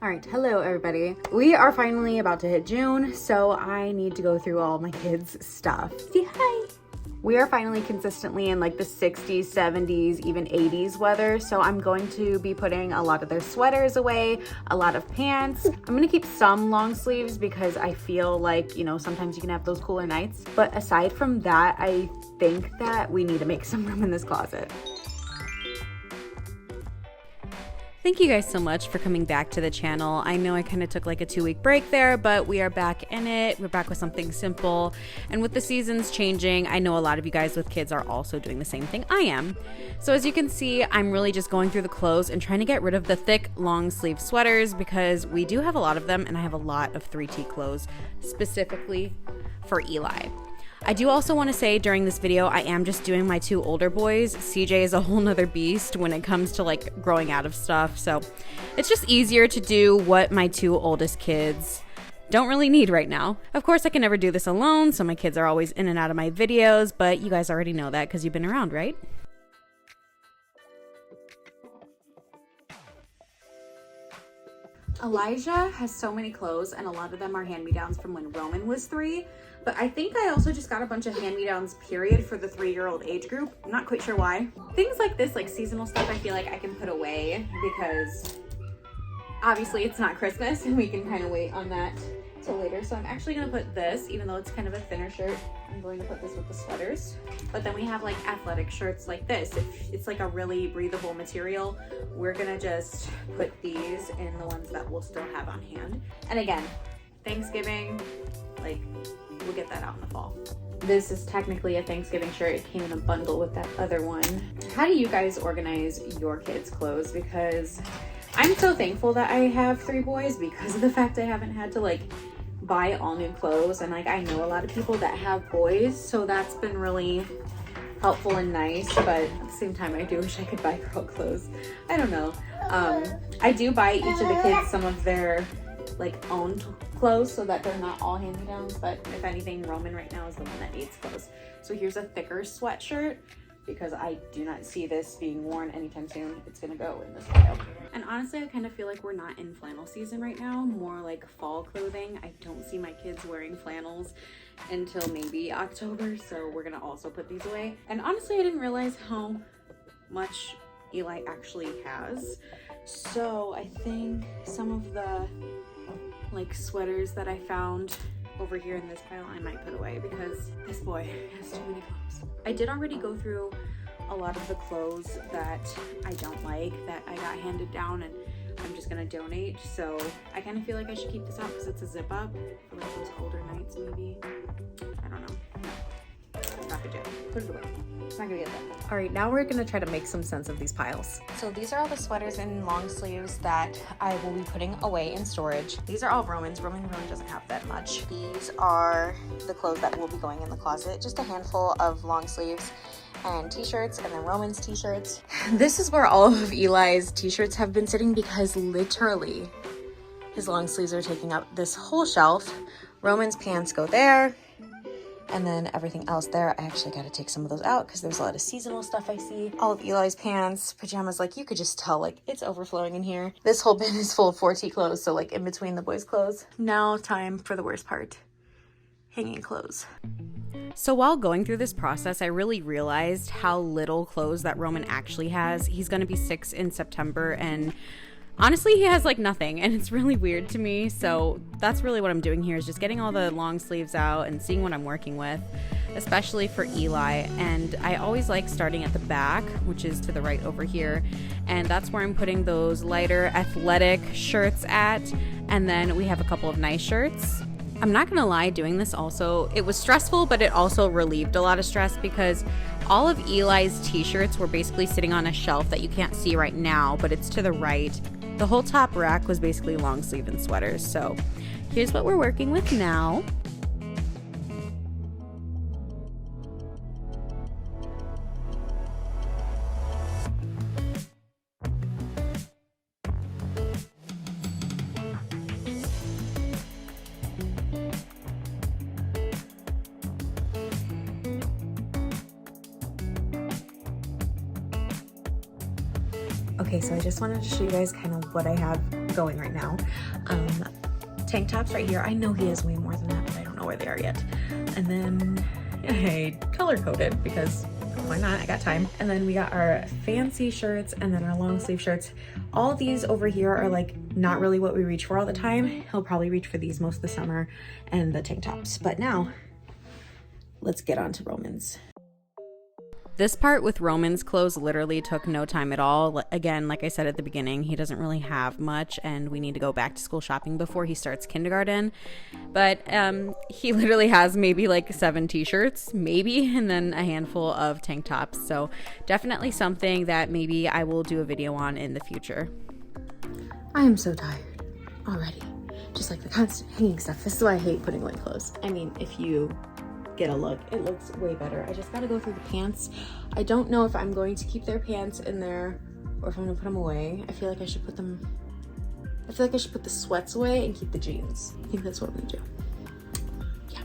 All right, hello everybody. We are finally about to hit June, so I need to go through all my kids' stuff. Say hi. We are finally consistently in like the 60s, 70s, even 80s weather, so I'm going to be putting a lot of their sweaters away, a lot of pants. I'm gonna keep some long sleeves because I feel like, you know, sometimes you can have those cooler nights. But aside from that, I think that we need to make some room in this closet. Thank you guys so much for coming back to the channel. I know I kind of took like a 2-week break there, but we are back in it. We're back with something simple. And with the seasons changing, I know a lot of you guys with kids are also doing the same thing I am. So as you can see, I'm really just going through the clothes and trying to get rid of the thick long sleeve sweaters because we do have a lot of them and I have a lot of 3T clothes specifically for Eli. I do also want to say during this video, I am just doing my 2 older boys. CJ is a whole nother beast when it comes to like growing out of stuff. So it's just easier to do what my 2 oldest kids don't really need right now. Of course, I can never do this alone, so my kids are always in and out of my videos, but you guys already know that because you've been around, right? Elijah has so many clothes and a lot of them are hand-me-downs from when Roman was 3. But I think I also just got a bunch of hand-me-downs period for the 3-year-old age group. I'm not quite sure why. Things like this, like seasonal stuff, I feel like I can put away because obviously it's not Christmas and we can kind of wait on that till later. So I'm actually gonna put this, even though it's kind of a thinner shirt, I'm going to put this with the sweaters. But then we have like athletic shirts like this. If it's like a really breathable material, we're gonna just put these in the ones that we'll still have on hand. And again, Thanksgiving, like, we'll get that out in the fall. This is technically a Thanksgiving shirt. It came in a bundle with that other one. How do you guys organize your kids' clothes? Because I'm so thankful that I have 3 boys because of the fact I haven't had to like buy all new clothes. And like, I know a lot of people that have boys, so that's been really helpful and nice. But at the same time, I do wish I could buy girl clothes. I don't know. I do buy each of the kids some of their like owned clothes so that they're not all hand-me-downs, but if anything, Roman right now is the one that needs clothes. So here's a thicker sweatshirt because I do not see this being worn anytime soon. It's gonna go in this pile. And honestly, I kind of feel like we're not in flannel season right now, more like fall clothing. I don't see my kids wearing flannels until maybe October, so we're gonna also put these away. And honestly, I didn't realize how much Eli actually has. So I think some of the like sweaters that I found over here in this pile I might put away because this boy has too many clothes. I did already go through a lot of the clothes that I don't like that I got handed down and I'm just gonna donate. So I kind of feel like I should keep this out because it's a zip up for like those colder nights maybe. I don't know. Stop it, Jen. Put it away. It's not gonna get that. All right, now we're gonna try to make some sense of these piles. So these are all the sweaters and long sleeves that I will be putting away in storage. These are all Roman's. Roman really doesn't have that much. These are the clothes that will be going in the closet. Just a handful of long sleeves and t-shirts, and then Roman's t-shirts. This is where all of Eli's t-shirts have been sitting because literally his long sleeves are taking up this whole shelf. Roman's pants go there. And then everything else there, I actually got to take some of those out because there's a lot of seasonal stuff I see. All of Eli's pants, pajamas, like you could just tell like it's overflowing in here. This whole bin is full of 4T clothes, so like in between the boys' clothes. Now time for the worst part, hanging clothes. So while going through this process, I really realized how little clothes that Roman actually has. He's going to be 6 in September and honestly, he has like nothing and it's really weird to me. So that's really what I'm doing here is just getting all the long sleeves out and seeing what I'm working with, especially for Eli. And I always like starting at the back, which is to the right over here. And that's where I'm putting those lighter athletic shirts at. And then we have a couple of nice shirts. I'm not gonna lie, doing this also, it was stressful, but it also relieved a lot of stress because all of Eli's t-shirts were basically sitting on a shelf that you can't see right now, but it's to the right. The whole top rack was basically long sleeve and sweaters. So here's what we're working with now. Okay, so I just wanted to show you guys kind of what I have going right now. Tank tops right here. I know he has way more than that, but I don't know where they are yet. And then I color coded because why not? I got time. And then we got our fancy shirts and then our long sleeve shirts. All these over here are like not really what we reach for all the time. He'll probably reach for these most of the summer and the tank tops. But now let's get on to Roman's. This part with Roman's clothes literally took no time at all. Again, like I said at the beginning, he doesn't really have much and we need to go back to school shopping before he starts kindergarten. But he literally has maybe like 7 t-shirts, maybe, and then a handful of tank tops. So definitely something that maybe I will do a video on in the future. I am so tired already. Just like the constant hanging stuff. This is why I hate putting away clothes. I mean, if you get a look, it looks way better. I just gotta go through the pants. I don't know if I'm going to keep their pants in there or if I'm gonna put them away. I feel like I should put the sweats away and keep the jeans. I think that's what I'm gonna do. Yeah.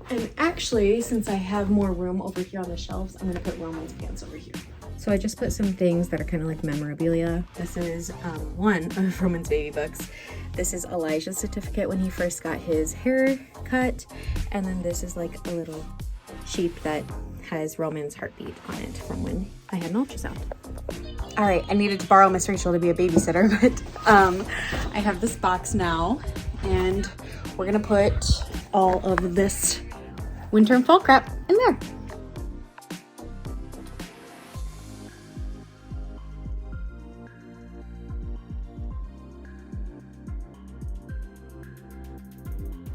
And actually, since I have more room over here on the shelves, I'm gonna put Roman's pants over here. So I just put some things that are kind of like memorabilia. This is one of Roman's baby books. This is Elijah's certificate when he first got his hair cut. And then this is like a little sheep that has Roman's heartbeat on it from when I had an ultrasound. All right, I needed to borrow Miss Rachel to be a babysitter, but I have this box now and we're gonna put all of this winter and fall crap in there.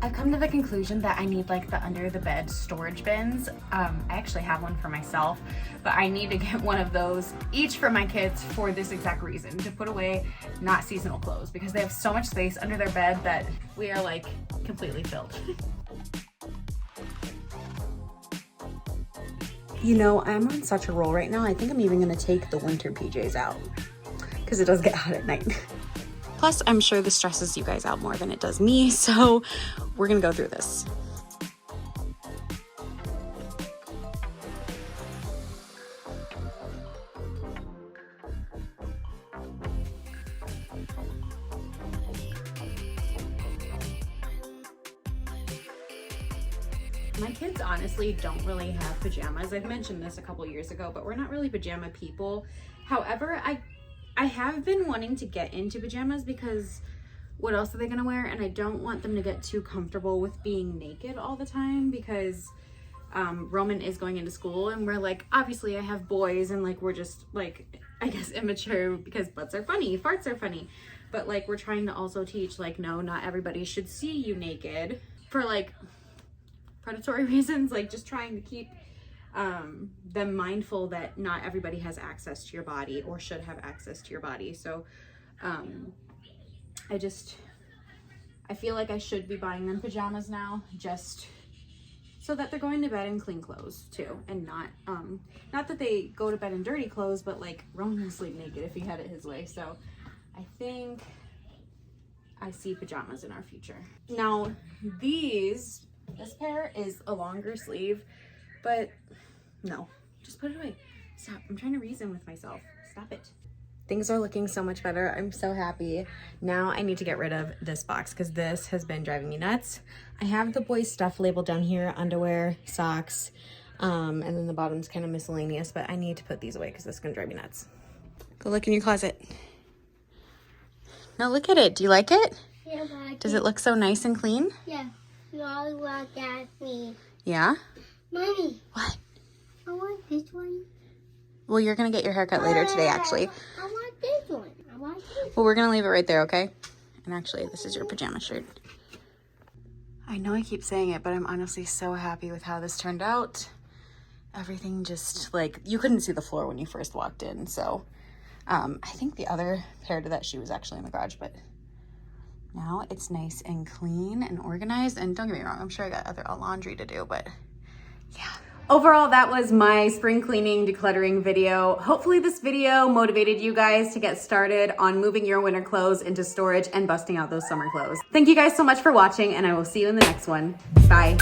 I've come to the conclusion that I need like the under the bed storage bins. I actually have one for myself, but I need to get one of those each for my kids for this exact reason, to put away not seasonal clothes because they have so much space under their bed that we are like completely filled. You know, I'm on such a roll right now. I think I'm even gonna take the winter PJs out because it does get hot at night. Plus, I'm sure this stresses you guys out more than it does me, so we're gonna go through this. My kids honestly don't really have pajamas. I've mentioned this a couple years ago, but we're not really pajama people. However, I have been wanting to get into pajamas because what else are they gonna wear? And I don't want them to get too comfortable with being naked all the time because Roman is going into school and we're like, obviously I have boys and like we're just like, I guess immature because butts are funny, farts are funny. But like we're trying to also teach like, no, not everybody should see you naked for like predatory reasons, like just trying to keep them mindful that not everybody has access to your body or should have access to your body. So I feel like I should be buying them pajamas now just so that they're going to bed in clean clothes too, and not that they go to bed in dirty clothes, but like Roman would sleep naked if he had it his way. So I think I see pajamas in our future. Now this pair is a longer sleeve, but no, just put it away. Stop, I'm trying to reason with myself. Stop it. Things are looking so much better. I'm so happy. Now I need to get rid of this box because this has been driving me nuts. I have the boys' stuff labeled down here, underwear, socks, and then the bottom's kind of miscellaneous, but I need to put these away because this is gonna drive me nuts. Go look in your closet. Now look at it. Do you like it? Yeah, Does it look so nice and clean? Yeah. You all look at me. Yeah? Mommy. What? I want this one. Well, you're gonna get your haircut later today, actually. I want this one. I want this. Well, we're gonna leave it right there, okay? And actually, this is your pajama shirt. I know I keep saying it, but I'm honestly so happy with how this turned out. Everything just, like, you couldn't see the floor when you first walked in, so I think the other pair to that shoe was actually in the garage, but now it's nice and clean and organized. And don't get me wrong, I'm sure I got other laundry to do, but yeah. Overall, that was my spring cleaning decluttering video. Hopefully this video motivated you guys to get started on moving your winter clothes into storage and busting out those summer clothes. Thank you guys so much for watching, and I will see you in the next one. Bye.